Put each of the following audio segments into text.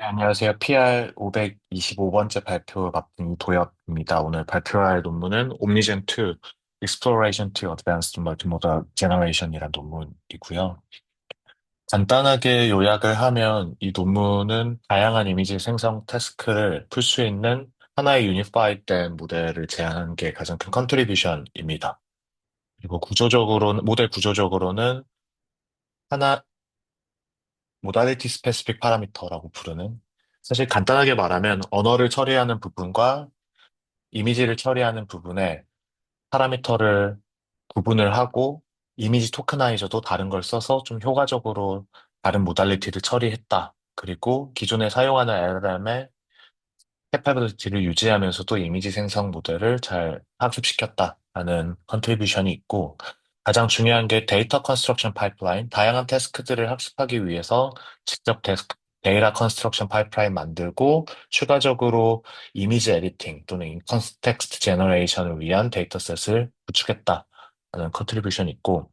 네, 안녕하세요. PR 525번째 발표 맡은 이도엽입니다. 오늘 발표할 논문은 Omnigen 2, Exploration to Advanced Multimodal Generation이라는 논문이고요. 간단하게 요약을 하면 이 논문은 다양한 이미지 생성 태스크를 풀 수 있는 하나의 유니파이드된 모델을 제안한 게 가장 큰 컨트리뷰션입니다. 그리고 모델 구조적으로는 하나, 모다리티 스페시픽 파라미터라고 부르는 사실 간단하게 말하면 언어를 처리하는 부분과 이미지를 처리하는 부분에 파라미터를 구분을 하고 이미지 토크나이저도 다른 걸 써서 좀 효과적으로 다른 모달리티를 처리했다. 그리고 기존에 사용하는 LLM의 캐파빌리티를 유지하면서도 이미지 생성 모델을 잘 학습시켰다라는 컨트리뷰션이 있고 가장 중요한 게 데이터 컨스트럭션 파이프라인, 다양한 태스크들을 학습하기 위해서 직접 데이터 컨스트럭션 파이프라인 만들고 추가적으로 이미지 에디팅 또는 컨텍스트 제너레이션을 위한 데이터셋을 구축했다라는 컨트리뷰션이 있고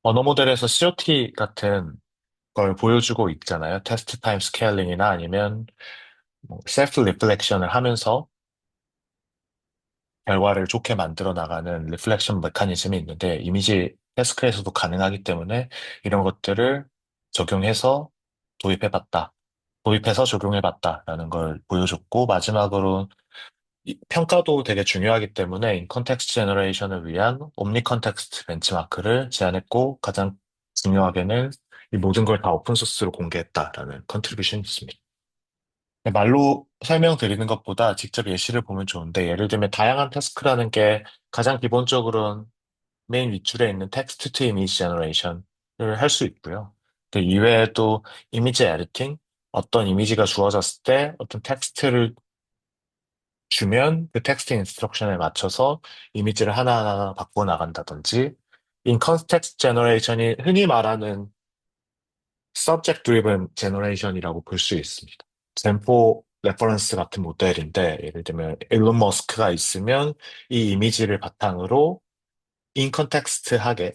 언어 모델에서 COT 같은 걸 보여주고 있잖아요. 테스트 타임 스케일링이나 아니면 셀프 리플렉션을 하면서 결과를 좋게 만들어 나가는 리플렉션 메커니즘이 있는데 이미지 태스크에서도 가능하기 때문에 이런 것들을 적용해서 도입해봤다. 도입해서 적용해봤다라는 걸 보여줬고 마지막으로 평가도 되게 중요하기 때문에 인 컨텍스트 제너레이션을 위한 옴니 컨텍스트 벤치마크를 제안했고 가장 중요하게는 이 모든 걸 다 오픈소스로 공개했다라는 컨트리뷰션이 있습니다. 네, 말로 설명드리는 것보다 직접 예시를 보면 좋은데, 예를 들면 다양한 태스크라는 게 가장 기본적으로는 메인 윗줄에 있는 텍스트 투 이미지 제너레이션을 할 수 있고요. 그 이외에도 이미지 에디팅, 어떤 이미지가 주어졌을 때 어떤 텍스트를 주면 그 텍스트 인스트럭션에 맞춰서 이미지를 하나하나 바꿔 나간다든지, 인 컨텍스트 제너레이션이 흔히 말하는 subject driven generation이라고 볼 수 있습니다. 젠포 레퍼런스 같은 모델인데, 예를 들면 일론 머스크가 있으면 이 이미지를 바탕으로 인컨텍스트하게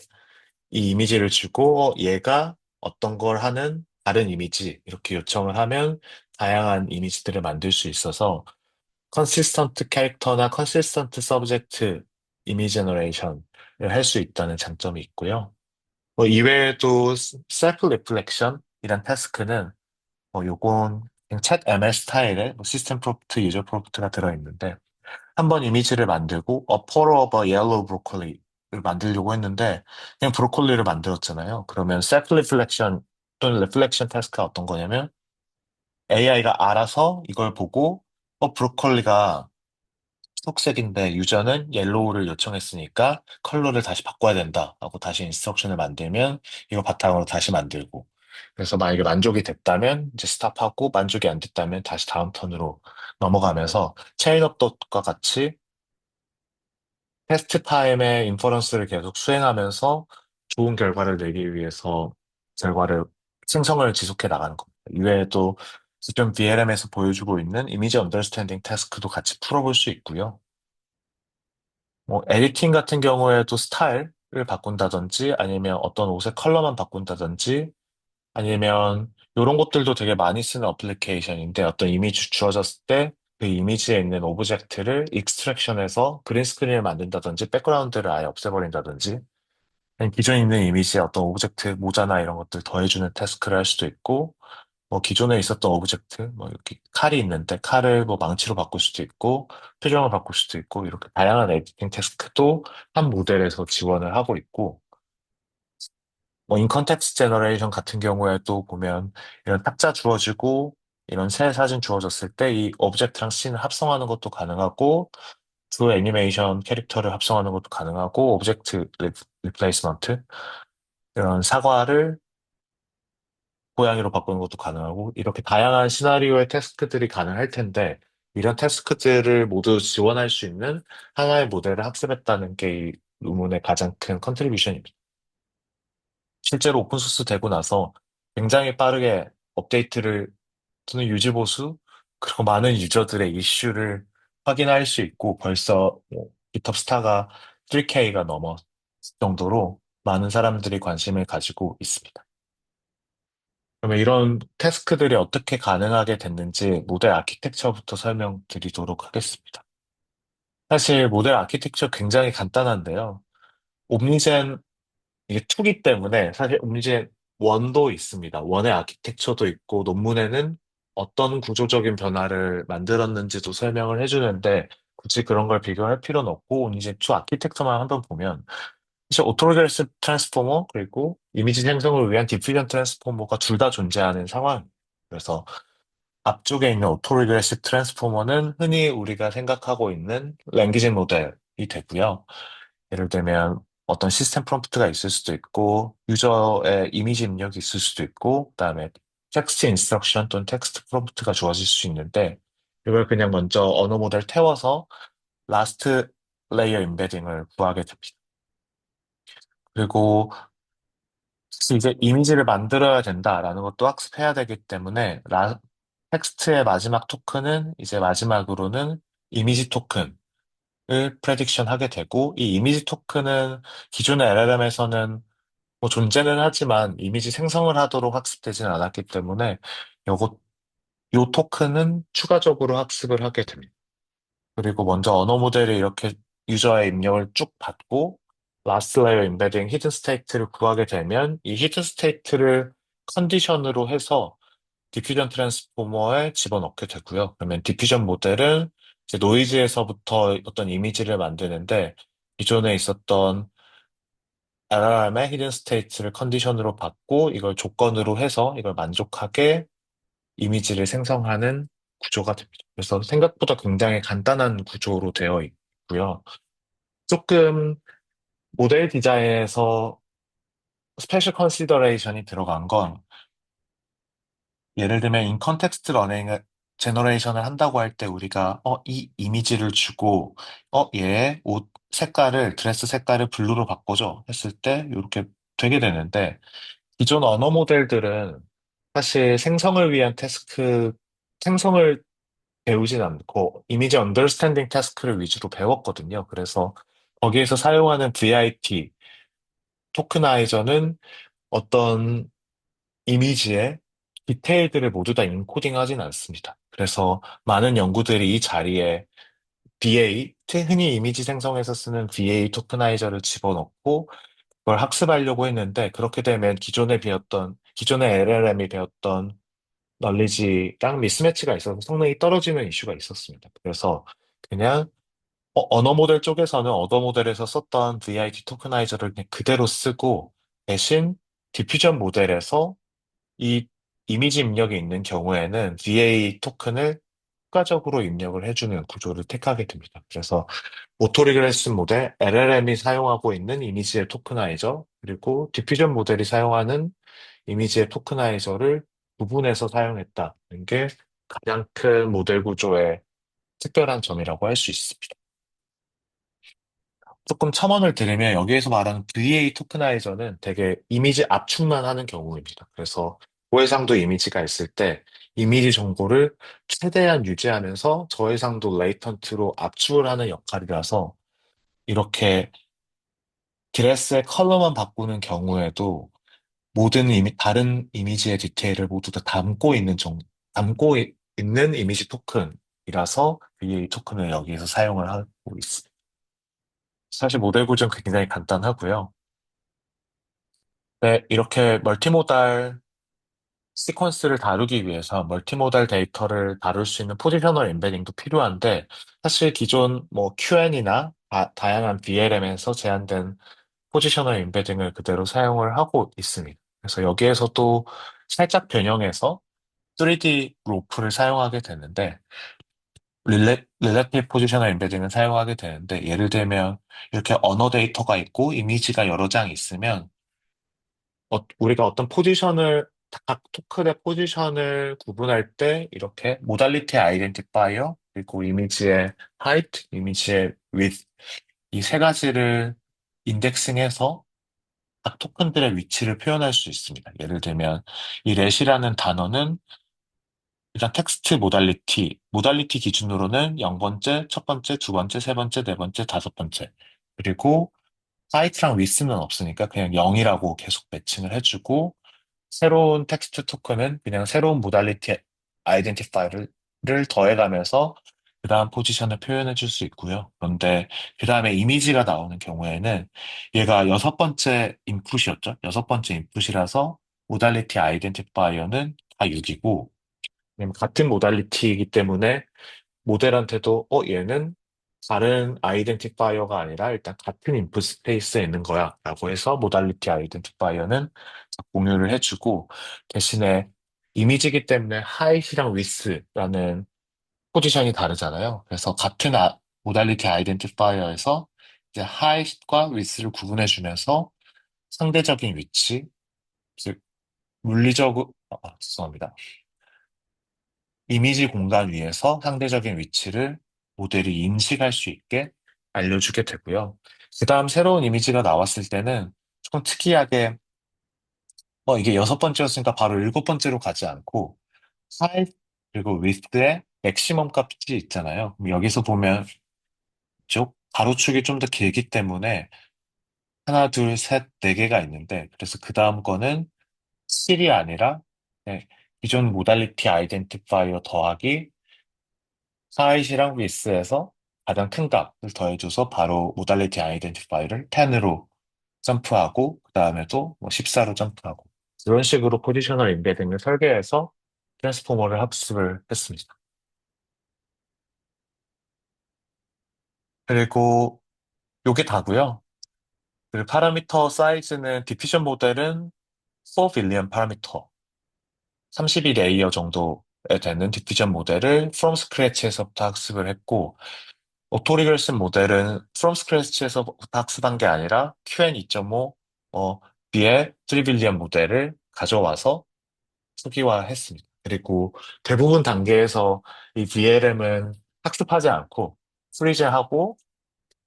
이 이미지를 주고 얘가 어떤 걸 하는 다른 이미지 이렇게 요청을 하면 다양한 이미지들을 만들 수 있어서 컨시스턴트 캐릭터나 컨시스턴트 서브젝트 이미지 제너레이션을 할 수 있다는 장점이 있고요. 뭐 이외에도 셀프 리플렉션이란 태스크는 요건 그냥 챗 ML 스타일의 뭐 시스템 프롬프트, 유저 프롬프트가 들어있는데 한 번 이미지를 만들고 A photo of a yellow broccoli를 만들려고 했는데 그냥 브로콜리를 만들었잖아요. 그러면 셀프 리플렉션 또는 리플렉션 태스크가 어떤 거냐면 AI가 알아서 이걸 보고 브로콜리가 속색인데 유저는 옐로우를 요청했으니까 컬러를 다시 바꿔야 된다 하고 다시 인스트럭션을 만들면 이거 바탕으로 다시 만들고 그래서 만약에 만족이 됐다면 이제 스탑하고 만족이 안 됐다면 다시 다음 턴으로 넘어가면서 체인 오브 톳과 같이 테스트 타임의 인퍼런스를 계속 수행하면서 좋은 결과를 내기 위해서 결과를 생성을 지속해 나가는 겁니다. 이외에도 지금 VLM에서 보여주고 있는 이미지 언더스탠딩 태스크도 같이 풀어볼 수 있고요. 뭐 에디팅 같은 경우에도 스타일을 바꾼다든지 아니면 어떤 옷의 컬러만 바꾼다든지 아니면 이런 것들도 되게 많이 쓰는 어플리케이션인데 어떤 이미지 주어졌을 때 그 이미지에 있는 오브젝트를 익스트랙션해서 그린 스크린을 만든다든지 백그라운드를 아예 없애버린다든지 아니면 기존에 있는 이미지에 어떤 오브젝트 모자나 이런 것들 더해주는 태스크를 할 수도 있고 뭐 기존에 있었던 오브젝트, 뭐 이렇게 칼이 있는데 칼을 뭐 망치로 바꿀 수도 있고 표정을 바꿀 수도 있고 이렇게 다양한 에디팅 태스크도 한 모델에서 지원을 하고 있고 뭐 인컨텍스트 제너레이션 같은 경우에도 보면 이런 탁자 주어지고 이런 새 사진 주어졌을 때 이 오브젝트랑 씬을 합성하는 것도 가능하고 두 애니메이션 캐릭터를 합성하는 것도 가능하고 오브젝트 리플레이스먼트 이런 사과를 고양이로 바꾸는 것도 가능하고 이렇게 다양한 시나리오의 태스크들이 가능할 텐데 이런 태스크들을 모두 지원할 수 있는 하나의 모델을 학습했다는 게 이 논문의 가장 큰 컨트리뷰션입니다. 실제로 오픈소스 되고 나서 굉장히 빠르게 업데이트를 또는 유지보수 그리고 많은 유저들의 이슈를 확인할 수 있고 벌써 뭐 GitHub 스타가 3K가 넘어 정도로 많은 사람들이 관심을 가지고 있습니다. 그러면 이런 태스크들이 어떻게 가능하게 됐는지 모델 아키텍처부터 설명드리도록 하겠습니다. 사실 모델 아키텍처 굉장히 간단한데요. 옴니젠 이게 2기 때문에 사실 옴니젠 1도 있습니다. 1의 아키텍처도 있고 논문에는 어떤 구조적인 변화를 만들었는지도 설명을 해주는데 굳이 그런 걸 비교할 필요는 없고 옴니젠 2 아키텍처만 한번 보면 사실 오토리그레스 트랜스포머 그리고 이미지 생성을 위한 디퓨전 트랜스포머가 둘 다 존재하는 상황. 그래서 앞쪽에 있는 오토리그레스 트랜스포머는 흔히 우리가 생각하고 있는 랭귀지 모델이 되고요. 예를 들면 어떤 시스템 프롬프트가 있을 수도 있고 유저의 이미지 입력이 있을 수도 있고 그다음에 텍스트 인스트럭션 또는 텍스트 프롬프트가 주어질 수 있는데 이걸 그냥 먼저 언어 모델 태워서 라스트 레이어 임베딩을 구하게 됩니다. 그리고 사실 이제 이미지를 만들어야 된다라는 것도 학습해야 되기 때문에 텍스트의 마지막 토큰은 이제 마지막으로는 이미지 토큰을 프레딕션 하게 되고 이 이미지 토큰은 기존의 LLM에서는 뭐 존재는 하지만 이미지 생성을 하도록 학습되지는 않았기 때문에 요거 요 토큰은 추가적으로 학습을 하게 됩니다. 그리고 먼저 언어 모델이 이렇게 유저의 입력을 쭉 받고 라스트 레이어 임베딩 히든 스테이트를 구하게 되면 이 히든 스테이트를 컨디션으로 해서 디퓨전 트랜스포머에 집어넣게 되고요. 그러면 디퓨전 모델은 이제 노이즈에서부터 어떤 이미지를 만드는데 기존에 있었던 LLM의 히든 스테이트를 컨디션으로 받고 이걸 조건으로 해서 이걸 만족하게 이미지를 생성하는 구조가 됩니다. 그래서 생각보다 굉장히 간단한 구조로 되어 있고요. 조금 모델 디자인에서 스페셜 컨시더레이션이 들어간 건 예를 들면 인 컨텍스트 러닝 제너레이션을 한다고 할 때 우리가 이 이미지를 주고 얘의 옷 색깔을 드레스 색깔을 블루로 바꿔줘 했을 때 이렇게 되게 되는데 기존 언어 모델들은 사실 생성을 위한 생성을 배우진 않고 이미지 언더스탠딩 태스크를 위주로 배웠거든요. 그래서 거기에서 사용하는 VIT 토크나이저는 어떤 이미지의 디테일들을 모두 다 인코딩 하진 않습니다. 그래서 많은 연구들이 이 자리에 흔히 이미지 생성에서 쓰는 VA 토크나이저를 집어넣고 그걸 학습하려고 했는데 그렇게 되면 기존의 LLM이 배웠던 널리지랑 미스매치가 있어서 성능이 떨어지는 이슈가 있었습니다. 그래서 그냥 언어 모델 쪽에서는 언어 모델에서 썼던 VIT 토크나이저를 그냥 그대로 쓰고 대신 디퓨전 모델에서 이 이미지 입력이 있는 경우에는 VA 토큰을 추가적으로 입력을 해주는 구조를 택하게 됩니다. 그래서 오토리그레슨 모델, LLM이 사용하고 있는 이미지의 토크나이저, 그리고 디퓨전 모델이 사용하는 이미지의 토크나이저를 구분해서 사용했다는 게 가장 큰 모델 구조의 특별한 점이라고 할 수 있습니다. 조금 첨언을 드리면 여기에서 말하는 VA 토크나이저는 되게 이미지 압축만 하는 경우입니다. 그래서 고해상도 이미지가 있을 때 이미지 정보를 최대한 유지하면서 저해상도 레이턴트로 압축을 하는 역할이라서 이렇게 드레스의 컬러만 바꾸는 경우에도 다른 이미지의 디테일을 모두 다 있는 이미지 토큰이라서 VA 토큰을 여기에서 사용을 하고 있습니다. 사실 모델 구조는 굉장히 간단하고요. 네, 이렇게 멀티모달 시퀀스를 다루기 위해서 멀티모달 데이터를 다룰 수 있는 포지셔널 임베딩도 필요한데 사실 기존 뭐 QN이나 다양한 VLM에서 제한된 포지셔널 임베딩을 그대로 사용을 하고 있습니다. 그래서 여기에서도 살짝 변형해서 3D 로프를 사용하게 되는데 릴레티브 포지셔널 임베딩을 사용하게 되는데 예를 들면 이렇게 언어 데이터가 있고 이미지가 여러 장 있으면 우리가 어떤 각 토큰의 포지션을 구분할 때 이렇게 모달리티 아이덴티파이어, 그리고 이미지의 height, 이미지의 width, 이 세 가지를 인덱싱해서 각 토큰들의 위치를 표현할 수 있습니다. 예를 들면 이 렛이라는 단어는 일단 텍스트 모달리티 기준으로는 0번째, 첫 번째, 두 번째, 세 번째, 네 번째, 다섯 번째. 그리고 사이트랑 위스는 없으니까 그냥 0이라고 계속 매칭을 해주고 새로운 텍스트 토큰은 그냥 새로운 모달리티 아이덴티파이를 더해가면서 그 다음 포지션을 표현해 줄 수 있고요. 그런데 그 다음에 이미지가 나오는 경우에는 얘가 여섯 번째 인풋이었죠. 여섯 번째 인풋이라서 모달리티 아이덴티파이어는 다 6이고 같은 모달리티이기 때문에 모델한테도 얘는 다른 아이덴티파이어가 아니라 일단 같은 인풋 스페이스에 있는 거야 라고 해서 모달리티 아이덴티파이어는 공유를 해주고 대신에 이미지이기 때문에 하이트랑 위스라는 포지션이 다르잖아요. 그래서 같은 모달리티 아이덴티파이어에서 이제 하이트과 위스를 구분해주면서 상대적인 위치, 즉 물리적으로 죄송합니다. 이미지 공간 위에서 상대적인 위치를 모델이 인식할 수 있게 알려주게 되고요. 그 다음 새로운 이미지가 나왔을 때는 조금 특이하게, 이게 여섯 번째였으니까 바로 일곱 번째로 가지 않고, height 그리고 width의 맥시멈 값이 있잖아요. 그럼 여기서 보면 쪽 가로축이 좀 더 길기 때문에 하나, 둘, 셋, 네 개가 있는데, 그래서 그 다음 거는 7이 아니라, 네, 기존 모달리티 아이덴티파이어 더하기 사이즈랑 위스에서 가장 큰 값을 더해줘서 바로 모달리티 아이덴티파이를 10으로 점프하고 그 다음에도 뭐 14로 점프하고 이런 식으로 포지셔널 임베딩을 설계해서 트랜스포머를 학습을 했습니다. 그리고 요게 다고요. 그리고 파라미터 사이즈는 디피전 모델은 4 빌리언 파라미터 32레이어 정도에 되는 디피전 모델을 from scratch에서부터 학습을 했고 오토리글슨 모델은 from scratch에서 학습한 게 아니라 QN2.5 B의 3 빌리언 모델을 가져와서 초기화했습니다. 그리고 대부분 단계에서 이 VLM은 학습하지 않고 프리즈하고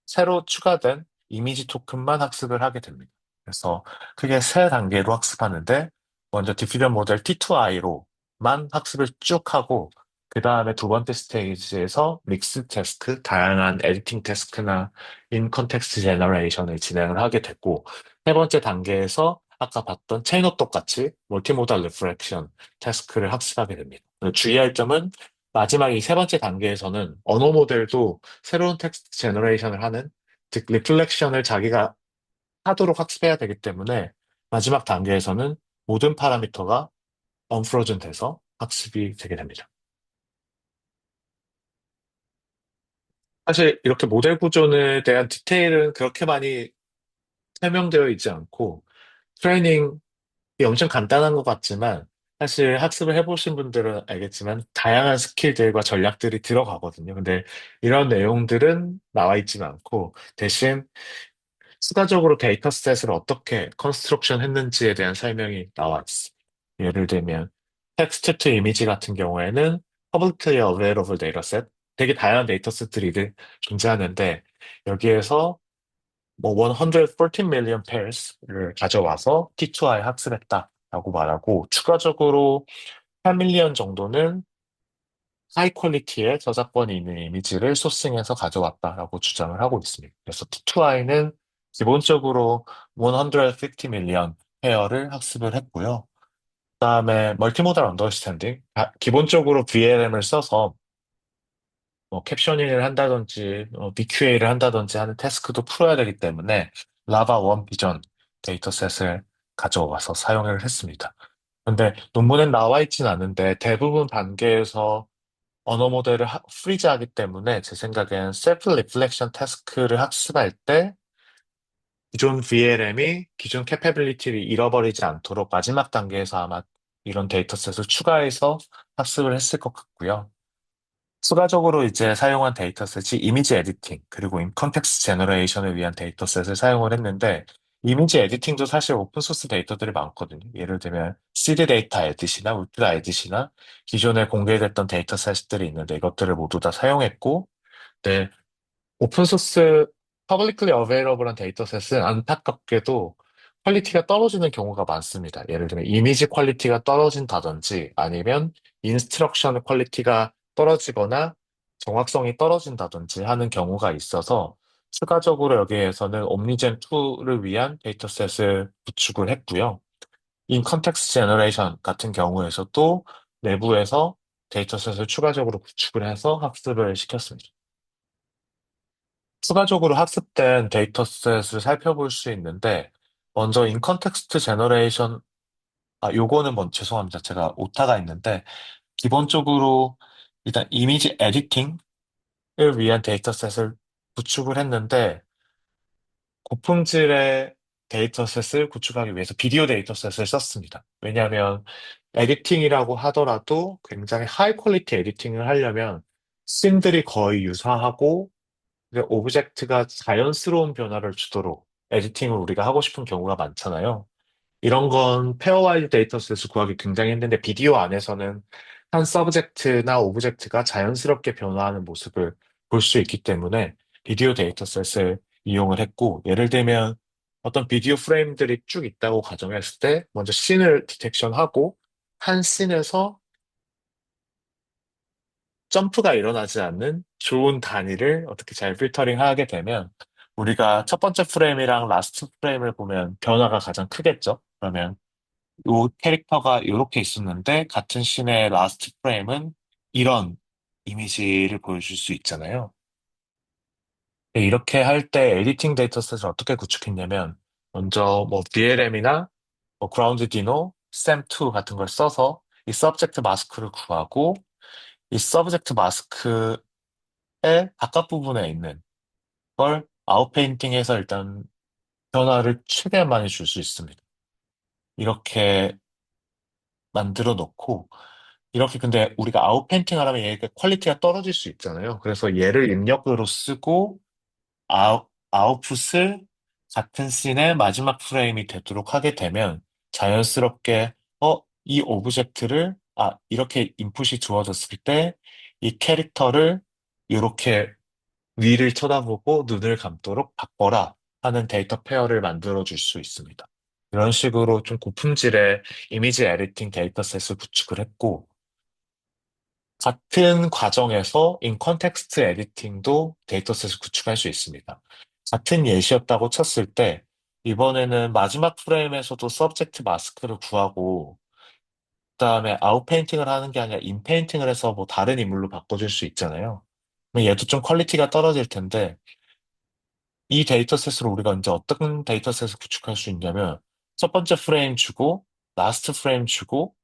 새로 추가된 이미지 토큰만 학습을 하게 됩니다. 그래서 크게 세 단계로 학습하는데 먼저 디퓨전 모델 T2I로만 학습을 쭉 하고 그 다음에 두 번째 스테이지에서 믹스 태스크, 다양한 에디팅 태스크나 인 컨텍스트 제너레이션을 진행을 하게 됐고 세 번째 단계에서 아까 봤던 체인업 똑같이 멀티모달 리프렉션 태스크를 학습하게 됩니다. 주의할 점은 마지막 이 세 번째 단계에서는 언어 모델도 새로운 텍스트 제너레이션을 하는 즉 리플렉션을 자기가 하도록 학습해야 되기 때문에 마지막 단계에서는 모든 파라미터가 언프로즌 돼서 학습이 되게 됩니다. 사실 이렇게 모델 구조에 대한 디테일은 그렇게 많이 설명되어 있지 않고 트레이닝이 엄청 간단한 것 같지만 사실 학습을 해보신 분들은 알겠지만 다양한 스킬들과 전략들이 들어가거든요. 근데 이런 내용들은 나와 있지는 않고 대신 추가적으로 데이터셋을 어떻게 컨스트럭션 했는지에 대한 설명이 나와 있습니다. 예를 들면 텍스트 투 이미지 같은 경우에는 publicly available dataset 되게 다양한 데이터셋들이 존재하는데 여기에서 뭐 114 million pairs를 가져와서 T2I 학습했다라고 말하고 추가적으로 8밀리언 정도는 하이 퀄리티의 저작권이 있는 이미지를 소싱해서 가져왔다라고 주장을 하고 있습니다. 그래서 T2I는 기본적으로 150 밀리언 페어를 학습을 했고요. 그다음에 멀티모달 언더스탠딩, 기본적으로 VLM을 써서 뭐 캡셔닝을 한다든지 BQA를 한다든지 하는 태스크도 풀어야 되기 때문에 라바 원 비전 데이터셋을 가져와서 사용을 했습니다. 근데 논문엔 나와 있진 않은데 대부분 단계에서 언어 모델을 프리즈하기 때문에 제 생각엔 셀프 리플렉션 태스크를 학습할 때 기존 VLM이 기존 캐패빌리티를 잃어버리지 않도록 마지막 단계에서 아마 이런 데이터셋을 추가해서 학습을 했을 것 같고요. 추가적으로 이제 사용한 데이터셋이 이미지 에디팅, 그리고 인 컨텍스트 제너레이션을 위한 데이터셋을 사용을 했는데, 이미지 에디팅도 사실 오픈소스 데이터들이 많거든요. 예를 들면, CD 데이터 에디시나 울트라 에디시나 기존에 공개됐던 데이터셋들이 있는데 이것들을 모두 다 사용했고, 네, 오픈소스 퍼블릭리 어베이러블한 데이터셋은 안타깝게도 퀄리티가 떨어지는 경우가 많습니다. 예를 들면 이미지 퀄리티가 떨어진다든지 아니면 인스트럭션 퀄리티가 떨어지거나 정확성이 떨어진다든지 하는 경우가 있어서 추가적으로 여기에서는 옴니젠2를 위한 데이터셋을 구축을 했고요. 인 컨텍스트 제너레이션 같은 경우에서도 내부에서 데이터셋을 추가적으로 구축을 해서 학습을 시켰습니다. 추가적으로 학습된 데이터셋을 살펴볼 수 있는데, 먼저 인 컨텍스트 제너레이션, 요거는 죄송합니다. 제가 오타가 있는데, 기본적으로 일단 이미지 에디팅을 위한 데이터셋을 구축을 했는데, 고품질의 데이터셋을 구축하기 위해서 비디오 데이터셋을 썼습니다. 왜냐하면 에디팅이라고 하더라도 굉장히 하이 퀄리티 에디팅을 하려면 씬들이 거의 유사하고 이제 오브젝트가 자연스러운 변화를 주도록 에디팅을 우리가 하고 싶은 경우가 많잖아요. 이런 건 페어와이즈 데이터셋을 구하기 굉장히 힘든데 비디오 안에서는 한 서브젝트나 오브젝트가 자연스럽게 변화하는 모습을 볼 수 있기 때문에 비디오 데이터셋을 이용을 했고, 예를 들면 어떤 비디오 프레임들이 쭉 있다고 가정했을 때 먼저 씬을 디텍션하고 한 씬에서 점프가 일어나지 않는 좋은 단위를 어떻게 잘 필터링하게 되면 우리가 첫 번째 프레임이랑 라스트 프레임을 보면 변화가 가장 크겠죠. 그러면 요 캐릭터가 이렇게 있었는데 같은 씬의 라스트 프레임은 이런 이미지를 보여줄 수 있잖아요. 네, 이렇게 할 때 에디팅 데이터셋을 어떻게 구축했냐면 먼저 뭐 BLM이나 뭐 그라운드 디노, 샘2 같은 걸 써서 이 서브젝트 마스크를 구하고 이 서브젝트 마스크의 바깥 부분에 있는 걸 아웃페인팅해서 일단 변화를 최대한 많이 줄 수 있습니다. 이렇게 만들어 놓고 이렇게 근데 우리가 아웃페인팅을 하면 얘가 퀄리티가 떨어질 수 있잖아요. 그래서 얘를 입력으로 쓰고 아웃풋을 같은 씬의 마지막 프레임이 되도록 하게 되면 자연스럽게 이 오브젝트를 이렇게 인풋이 주어졌을 때 이 캐릭터를 이렇게 위를 쳐다보고 눈을 감도록 바꿔라 하는 데이터 페어를 만들어 줄 수 있습니다. 이런 식으로 좀 고품질의 이미지 에디팅 데이터셋을 구축을 했고, 같은 과정에서 인 컨텍스트 에디팅도 데이터셋을 구축할 수 있습니다. 같은 예시였다고 쳤을 때, 이번에는 마지막 프레임에서도 서브젝트 마스크를 구하고, 그다음에 아웃 페인팅을 하는 게 아니라 인 페인팅을 해서 뭐 다른 인물로 바꿔줄 수 있잖아요. 그럼 얘도 좀 퀄리티가 떨어질 텐데, 이 데이터셋으로 우리가 이제 어떤 데이터셋을 구축할 수 있냐면, 첫 번째 프레임 주고, 라스트 프레임 주고,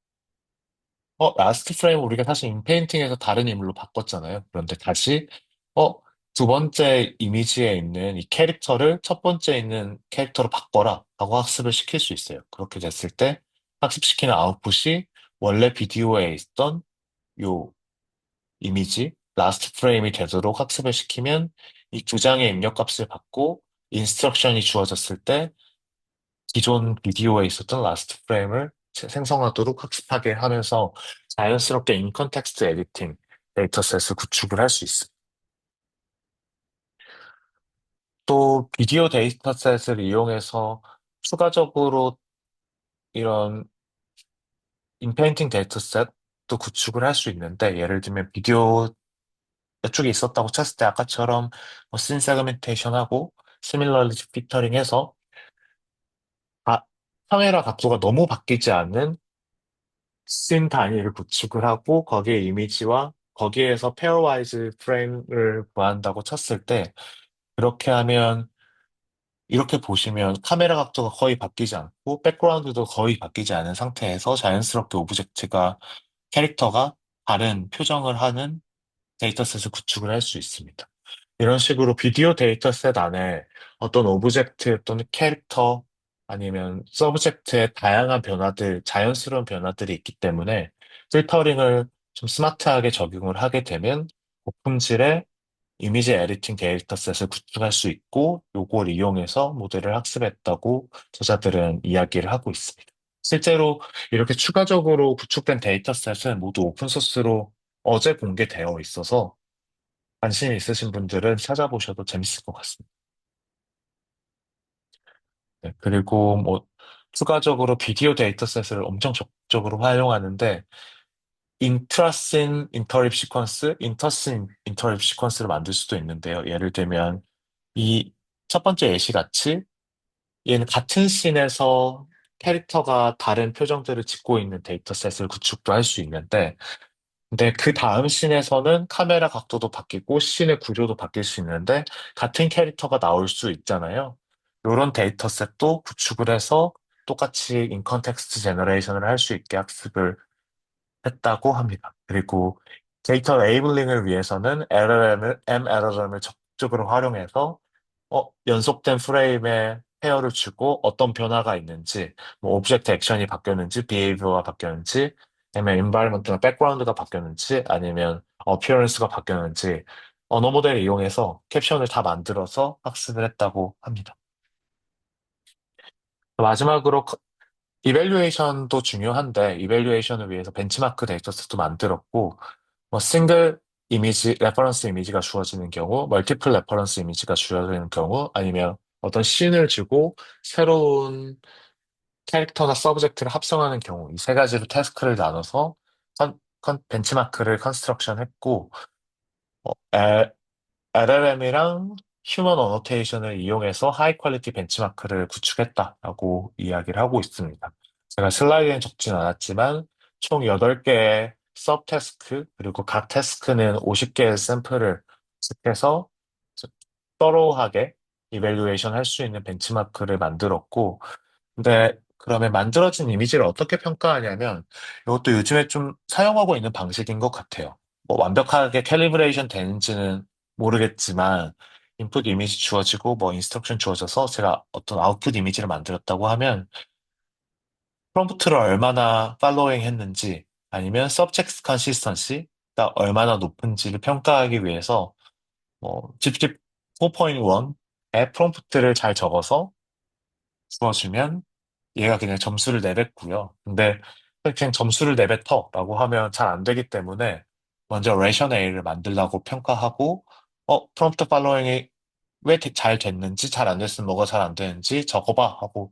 라스트 프레임 우리가 사실 인페인팅에서 다른 인물로 바꿨잖아요. 그런데 다시, 어, 두 번째 이미지에 있는 이 캐릭터를 첫 번째 있는 캐릭터로 바꿔라 라고 학습을 시킬 수 있어요. 그렇게 됐을 때 학습시키는 아웃풋이 원래 비디오에 있던 요 이미지, 라스트 프레임이 되도록 학습을 시키면 이 두 장의 입력값을 받고 인스트럭션이 주어졌을 때 기존 비디오에 있었던 라스트 프레임을 생성하도록 학습하게 하면서 자연스럽게 인 컨텍스트 에디팅 데이터셋을 구축을 할 수 있습니다. 또 비디오 데이터셋을 이용해서 추가적으로 이런 인페인팅 데이터셋도 구축을 할 수 있는데 예를 들면 비디오 이쪽에 있었다고 쳤을 때 아까처럼 씬 세그멘테이션하고 시밀러리티 피터링해서 아, 카메라 각도가 너무 바뀌지 않는 씬 단위를 구축을 하고 거기에 이미지와 거기에서 페어와이즈 프레임을 구한다고 쳤을 때 그렇게 하면 이렇게 보시면 카메라 각도가 거의 바뀌지 않고 백그라운드도 거의 바뀌지 않은 상태에서 자연스럽게 오브젝트가 캐릭터가 다른 표정을 하는 데이터셋을 구축을 할 수 있습니다. 이런 식으로 비디오 데이터셋 안에 어떤 오브젝트 또는 캐릭터 아니면 서브젝트의 다양한 변화들, 자연스러운 변화들이 있기 때문에 필터링을 좀 스마트하게 적용을 하게 되면 고품질의 이미지 에디팅 데이터셋을 구축할 수 있고 요걸 이용해서 모델을 학습했다고 저자들은 이야기를 하고 있습니다. 실제로 이렇게 추가적으로 구축된 데이터셋은 모두 오픈소스로 어제 공개되어 있어서 관심 있으신 분들은 찾아보셔도 재밌을 것 같습니다. 네, 그리고 뭐 추가적으로 비디오 데이터셋을 엄청 적극적으로 활용하는데 인트라씬 인터립 시퀀스, 인터씬 인터립 시퀀스를 만들 수도 있는데요. 예를 들면 이 첫 번째 예시 같이 얘는 같은 씬에서 캐릭터가 다른 표정들을 짓고 있는 데이터셋을 구축도 할 수 있는데, 근데 그 다음 씬에서는 카메라 각도도 바뀌고 씬의 구조도 바뀔 수 있는데, 같은 캐릭터가 나올 수 있잖아요. 이런 데이터셋도 구축을 해서 똑같이 인컨텍스트 제너레이션을 할 수 있게 학습을 했다고 합니다. 그리고 데이터 레이블링을 위해서는 MLRM을 적극적으로 활용해서 연속된 프레임에 페어를 주고 어떤 변화가 있는지, 뭐 오브젝트 액션이 바뀌었는지, 비헤이비어가 바뀌었는지, 아니면 인바이러먼트나 백그라운드가 바뀌었는지, 아니면 어피어런스가 바뀌었는지 언어 모델을 이용해서 캡션을 다 만들어서 학습을 했다고 합니다. 마지막으로 이밸류에이션도 중요한데 이밸류에이션을 위해서 벤치마크 데이터셋도 만들었고 싱글 이미지, 레퍼런스 이미지가 주어지는 경우, 멀티플 레퍼런스 이미지가 주어지는 경우, 아니면 어떤 씬을 주고 새로운 캐릭터나 서브젝트를 합성하는 경우, 이 세 가지로 태스크를 나눠서 벤치마크를 컨스트럭션 했고, LLM이랑 휴먼 어노테이션을 이용해서 하이 퀄리티 벤치마크를 구축했다라고 이야기를 하고 있습니다. 제가 슬라이드엔 적진 않았지만 총 8개의 서브 태스크 그리고 각 태스크는 50개의 샘플을 구축해서 서로하게 이밸루에이션 할 수 있는 벤치마크를 만들었고 근데 그러면 만들어진 이미지를 어떻게 평가하냐면 이것도 요즘에 좀 사용하고 있는 방식인 것 같아요. 뭐 완벽하게 캘리브레이션 되는지는 모르겠지만 인풋 이미지 주어지고 뭐 인스트럭션 주어져서 제가 어떤 아웃풋 이미지를 만들었다고 하면 프롬프트를 얼마나 팔로잉 했는지 아니면 서브젝트 컨시스턴시가 얼마나 높은지를 평가하기 위해서 뭐 찝찝 4.1의 프롬프트를 잘 적어서 주어주면 얘가 그냥 점수를 내뱉고요. 근데 그냥 점수를 내뱉어라고 하면 잘 안 되기 때문에 먼저 레이셔널을 만들라고 평가하고 프롬프트 팔로잉이 왜 잘 됐는지 잘 안 됐으면 뭐가 잘 안 되는지 적어봐 하고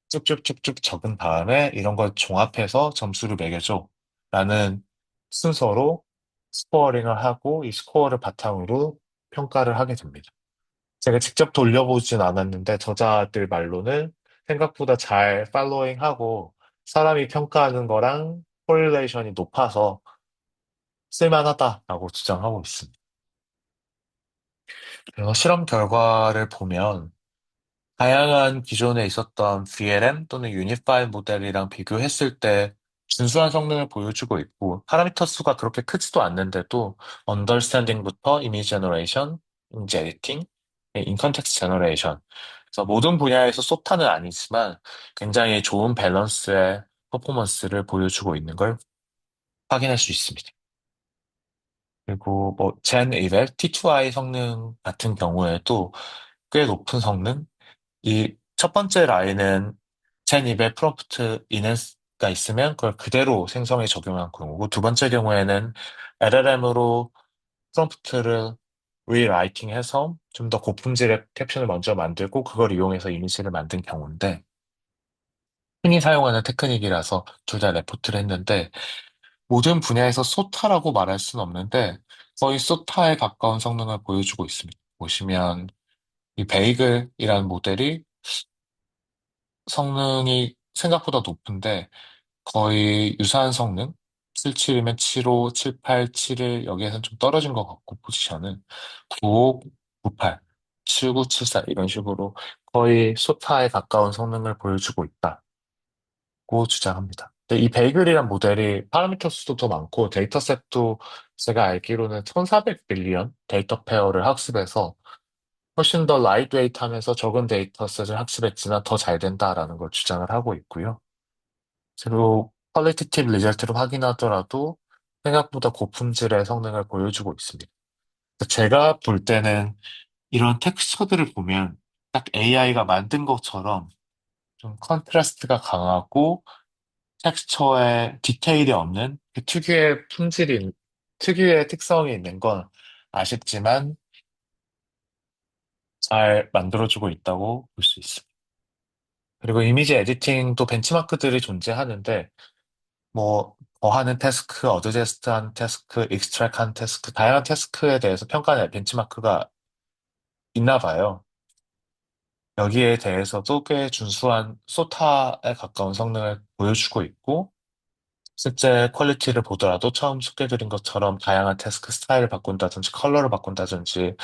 쭉쭉쭉쭉 적은 다음에 이런 걸 종합해서 점수를 매겨줘 라는 순서로 스코어링을 하고 이 스코어를 바탕으로 평가를 하게 됩니다. 제가 직접 돌려보진 않았는데 저자들 말로는 생각보다 잘 팔로잉하고 사람이 평가하는 거랑 코릴레이션이 높아서 쓸만하다라고 주장하고 있습니다. 그래서 실험 결과를 보면 다양한 기존에 있었던 VLM 또는 유니파이 모델이랑 비교했을 때 준수한 성능을 보여주고 있고 파라미터 수가 그렇게 크지도 않는데도 언더스탠딩부터 이미지 제너레이션, 이미지 에디팅, 인컨텍스트 제너레이션 그래서 모든 분야에서 쏟다는 아니지만 굉장히 좋은 밸런스의 퍼포먼스를 보여주고 있는 걸 확인할 수 있습니다. 그리고 뭐 젠 1의 T2i 성능 같은 경우에도 꽤 높은 성능, 이 첫 번째 라인은 젠입에 프롬프트 인앤스가 있으면 그걸 그대로 생성에 적용한 경우고 두 번째 경우에는 LLM으로 프롬프트를 리라이팅해서 좀 더 고품질의 캡션을 먼저 만들고 그걸 이용해서 이미지를 만든 경우인데 흔히 사용하는 테크닉이라서 둘 다 레포트를 했는데 모든 분야에서 소타라고 말할 수는 없는데 거의 소타에 가까운 성능을 보여주고 있습니다. 보시면 이 베이글이라는 모델이 성능이 생각보다 높은데 거의 유사한 성능 77이면 75, 78, 71 여기에서는 좀 떨어진 것 같고 포지션은 95, 98, 79, 74 이런 식으로 거의 소타에 가까운 성능을 보여주고 있다고 주장합니다. 근데 이 베이글이란 모델이 파라미터 수도 더 많고 데이터셋도 제가 알기로는 1400 빌리언 데이터 페어를 학습해서 훨씬 더 라이트웨이트하면서 적은 데이터셋을 학습했지만 더 잘 된다라는 걸 주장을 하고 있고요. 그리고 퀄리티티브 리절트를 확인하더라도 생각보다 고품질의 성능을 보여주고 있습니다. 제가 볼 때는 이런 텍스처들을 보면 딱 AI가 만든 것처럼 좀 컨트라스트가 강하고 텍스처에 디테일이 없는 그 특유의 특성이 있는 건 아쉽지만 잘 만들어주고 있다고 볼 수 있습니다. 그리고 이미지 에디팅도 벤치마크들이 존재하는데 뭐 더하는 태스크, 어드제스트한 태스크, 익스트랙한 태스크, 다양한 태스크에 대해서 평가하는 벤치마크가 있나 봐요. 여기에 대해서도 꽤 준수한 소타에 가까운 성능을 보여주고 있고, 실제 퀄리티를 보더라도 처음 소개해드린 것처럼 다양한 태스크 스타일을 바꾼다든지, 컬러를 바꾼다든지,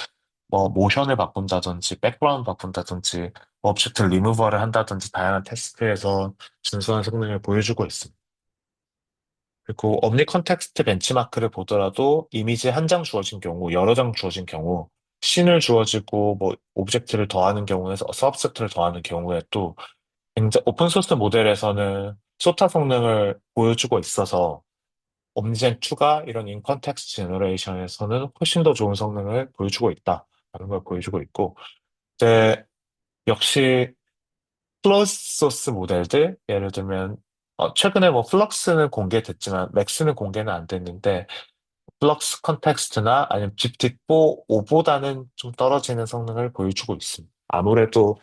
뭐, 모션을 바꾼다든지, 백그라운드 바꾼다든지, 뭐 오브젝트 리무버를 한다든지, 다양한 태스크에서 준수한 성능을 보여주고 있습니다. 그리고 omni 컨텍스트 벤치마크를 보더라도 이미지 한 장 주어진 경우, 여러 장 주어진 경우, 씬을 주어지고 뭐 오브젝트를 더하는 경우에서 서브젝트를 더하는 경우에 또 굉장히 오픈 소스 모델에서는 소타 성능을 보여주고 있어서 옴니젠 2가 이런 인 컨텍스트 제너레이션에서는 훨씬 더 좋은 성능을 보여주고 있다라는 걸 보여주고 있고, 이제 역시 클로즈 소스 모델들 예를 들면 최근에 뭐 플럭스는 공개됐지만 맥스는 공개는 안 됐는데 플럭스 컨텍스트나 아니면 GPT-4 5보다는 좀 떨어지는 성능을 보여주고 있습니다. 아무래도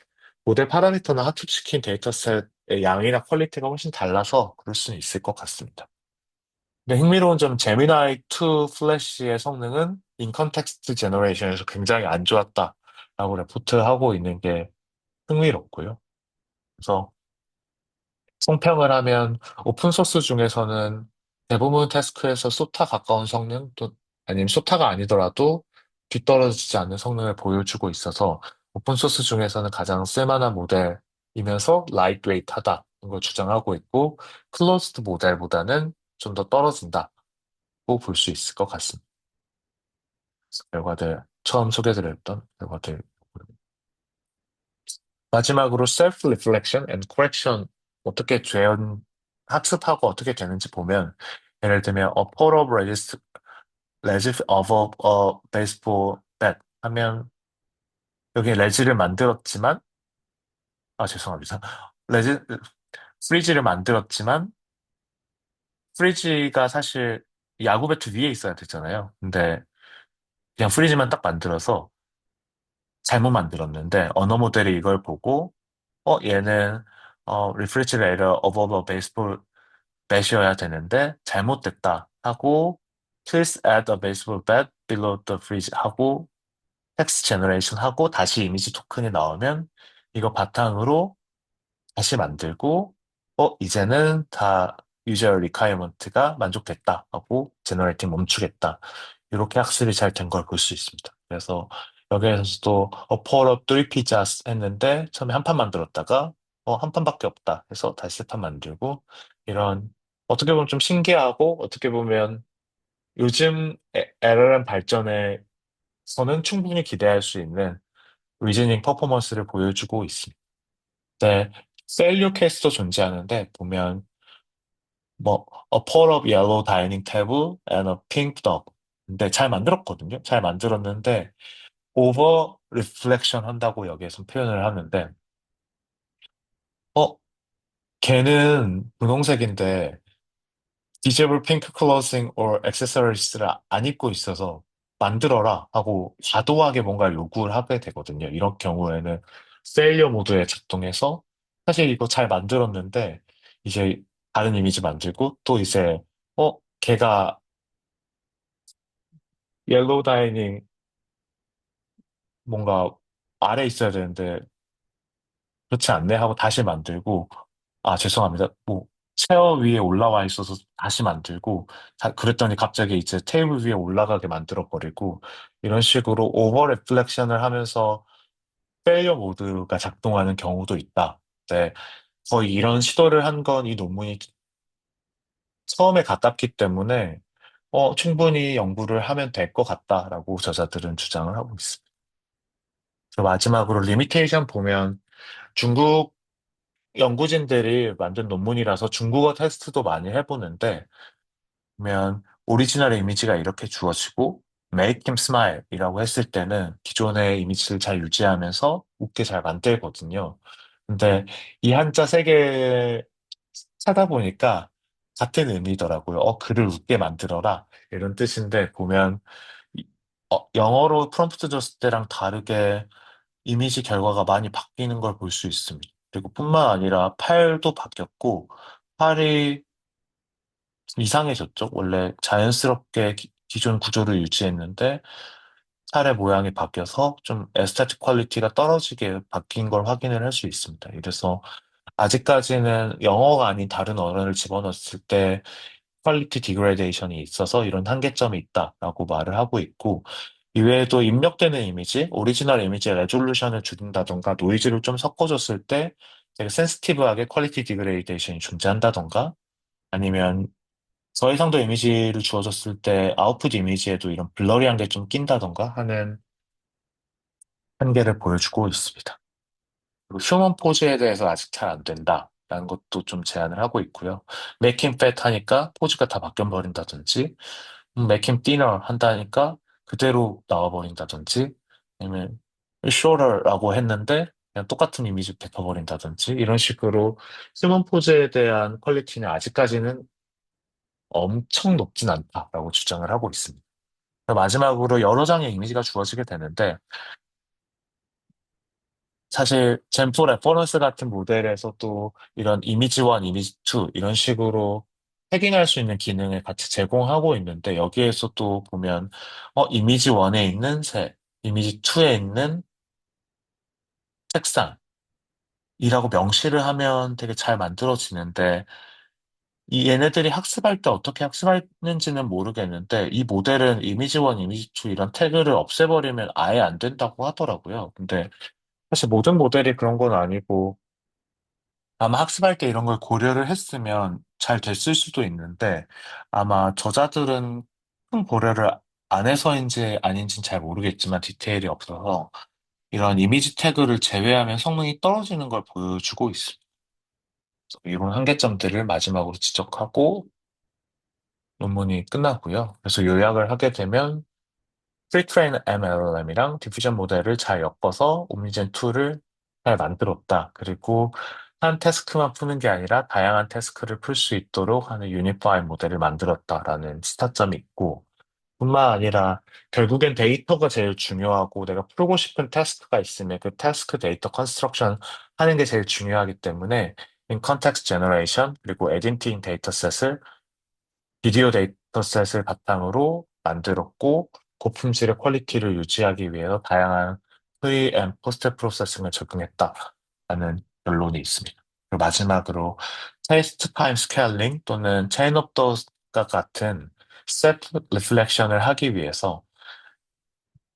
모델 파라미터나 합축시킨 데이터셋의 양이나 퀄리티가 훨씬 달라서 그럴 수는 있을 것 같습니다. 근데 흥미로운 점은 제미나이 2 플래시의 성능은 인 컨텍스트 제너레이션에서 굉장히 안 좋았다라고 레포트하고 있는 게 흥미롭고요. 그래서 총평을 하면 오픈소스 중에서는 대부분 태스크에서 소타 가까운 성능, 또 아니면 소타가 아니더라도 뒤떨어지지 않는 성능을 보여주고 있어서 오픈소스 중에서는 가장 쓸만한 모델이면서 라이트웨이트하다는 걸 주장하고 있고 클로즈드 모델보다는 좀 더 떨어진다고 볼 수 있을 것 같습니다. 결과들, 처음 소개드렸던 결과들. 마지막으로 self reflection and correction 어떻게 학습하고 어떻게 되는지 보면 예를 들면 a pot of 레지 of a baseball bat 하면 여기 레지를 만들었지만 죄송합니다. 레지 프리지를 만들었지만 프리지가 사실 야구 배트 위에 있어야 되잖아요. 근데 그냥 프리지만 딱 만들어서 잘못 만들었는데 언어 모델이 이걸 보고 얘는 refrigerator above a baseball bat이어야 되는데 잘못됐다 하고 please add a baseball bat below the fridge 하고 텍스트 제너레이션 하고 다시 이미지 토큰이 나오면 이거 바탕으로 다시 만들고 이제는 다 유저 리콰이어먼트가 만족됐다 하고 제너레이팅 멈추겠다. 이렇게 학습이 잘 된 걸 볼 수 있습니다. 그래서 여기에서도 어퍼업 3 피자스 했는데 처음에 한 판 만들었다가 한 판밖에 없다 해서 다시 세 판 만들고 이런 어떻게 보면 좀 신기하고 어떻게 보면 요즘 LLM 발전에서는 충분히 기대할 수 있는 리즈닝 퍼포먼스를 보여주고 있습니다. 네, 셀류 케이스도 존재하는데 보면 뭐 a pot of yellow dining table and a pink dog. 근데 잘 만들었거든요. 잘 만들었는데 오버 리플렉션 한다고 여기에서 표현을 하는데 어 걔는 분홍색인데 disable pink clothing or accessories를 안 입고 있어서 만들어라 하고 과도하게 뭔가를 요구를 하게 되거든요. 이런 경우에는 페일리어 모드에 작동해서 사실 이거 잘 만들었는데 이제 다른 이미지 만들고 또 이제 걔가 옐로우 다이닝 뭔가 아래 있어야 되는데 그렇지 않네 하고 다시 만들고 죄송합니다. 뭐 체어 위에 올라와 있어서 다시 만들고 그랬더니 갑자기 이제 테이블 위에 올라가게 만들어 버리고 이런 식으로 오버 레플렉션을 하면서 페일리어 모드가 작동하는 경우도 있다. 네, 거의 이런 시도를 한 건 이 논문이 처음에 가깝기 때문에 충분히 연구를 하면 될 것 같다라고 저자들은 주장을 하고 있습니다. 그리고 마지막으로 리미테이션 보면 중국 연구진들이 만든 논문이라서 중국어 테스트도 많이 해보는데, 보면 오리지널 이미지가 이렇게 주어지고, Make him smile 이라고 했을 때는 기존의 이미지를 잘 유지하면서 웃게 잘 만들거든요. 근데 이 한자 세 개 찾아보니까 같은 의미더라고요. 글을 웃게 만들어라. 이런 뜻인데, 보면, 이- 영어로 프롬프트 줬을 때랑 다르게 이미지 결과가 많이 바뀌는 걸 볼 수 있습니다. 그리고 뿐만 아니라 팔도 바뀌었고, 팔이 좀 이상해졌죠. 원래 자연스럽게 기존 구조를 유지했는데, 팔의 모양이 바뀌어서 좀 에스테틱 퀄리티가 떨어지게 바뀐 걸 확인을 할 수 있습니다. 이래서 아직까지는 영어가 아닌 다른 언어를 집어넣었을 때 퀄리티 디그레데이션이 있어서 이런 한계점이 있다라고 말을 하고 있고, 이외에도 입력되는 이미지, 오리지널 이미지의 레졸루션을 줄인다던가 노이즈를 좀 섞어줬을 때 되게 센시티브하게 퀄리티 디그레데이션이 존재한다던가, 아니면 저해상도 이미지를 주어졌을 때 아웃풋 이미지에도 이런 블러리한 게 좀 낀다던가 하는 한계를 보여주고 있습니다. 그리고 휴먼 포즈에 대해서 아직 잘 안 된다라는 것도 좀 제안을 하고 있고요. 메이킹 팻 하니까 포즈가 다 바뀌어버린다든지, 메이킹 디너 한다니까 그대로 나와버린다든지, 아니면 쇼러라고 했는데 그냥 똑같은 이미지 뱉어버린다든지, 이런 식으로 휴먼 포즈에 대한 퀄리티는 아직까지는 엄청 높진 않다라고 주장을 하고 있습니다. 마지막으로 여러 장의 이미지가 주어지게 되는데, 사실 젠포 레퍼런스 같은 모델에서도 이런 이미지 1, 이미지 2 이런 식으로 태깅할 수 있는 기능을 같이 제공하고 있는데, 여기에서도 보면 이미지 1에 있는 새, 이미지 2에 있는 책상이라고 명시를 하면 되게 잘 만들어지는데, 이 얘네들이 학습할 때 어떻게 학습하는지는 모르겠는데, 이 모델은 이미지 1, 이미지 2 이런 태그를 없애버리면 아예 안 된다고 하더라고요. 근데 사실 모든 모델이 그런 건 아니고, 아마 학습할 때 이런 걸 고려를 했으면 잘 됐을 수도 있는데, 아마 저자들은 큰 고려를 안 해서인지 아닌지는 잘 모르겠지만 디테일이 없어서 이런 이미지 태그를 제외하면 성능이 떨어지는 걸 보여주고 있습니다. 이런 한계점들을 마지막으로 지적하고 논문이 끝나고요. 그래서 요약을 하게 되면 프리트레인 MLLM이랑 디퓨전 모델을 잘 엮어서 옴니젠 2를 잘 만들었다. 그리고 한 태스크만 푸는 게 아니라 다양한 태스크를 풀 수 있도록 하는 유니파인 모델을 만들었다라는 시타점이 있고, 뿐만 아니라 결국엔 데이터가 제일 중요하고 내가 풀고 싶은 태스크가 있으면 그 태스크 데이터 컨스트럭션 하는 게 제일 중요하기 때문에 in context generation 그리고 에딘팅 데이터셋을 비디오 데이터셋을 바탕으로 만들었고, 고품질의 퀄리티를 유지하기 위해서 다양한 프리 앤 포스트 프로세싱을 적용했다라는 결론이 있습니다. 그리고 마지막으로 테스트 타임 스케일링 또는 체인 오브 더가 같은 셀프 리플렉션을 하기 위해서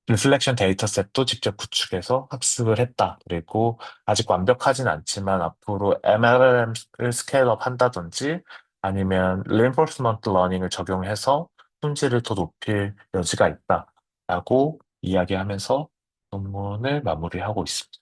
리플렉션 데이터셋도 직접 구축해서 학습을 했다. 그리고 아직 완벽하진 않지만 앞으로 MLM을 스케일업 한다든지 아니면 reinforcement learning을 적용해서 품질을 더 높일 여지가 있다라고 이야기하면서 논문을 마무리하고 있습니다.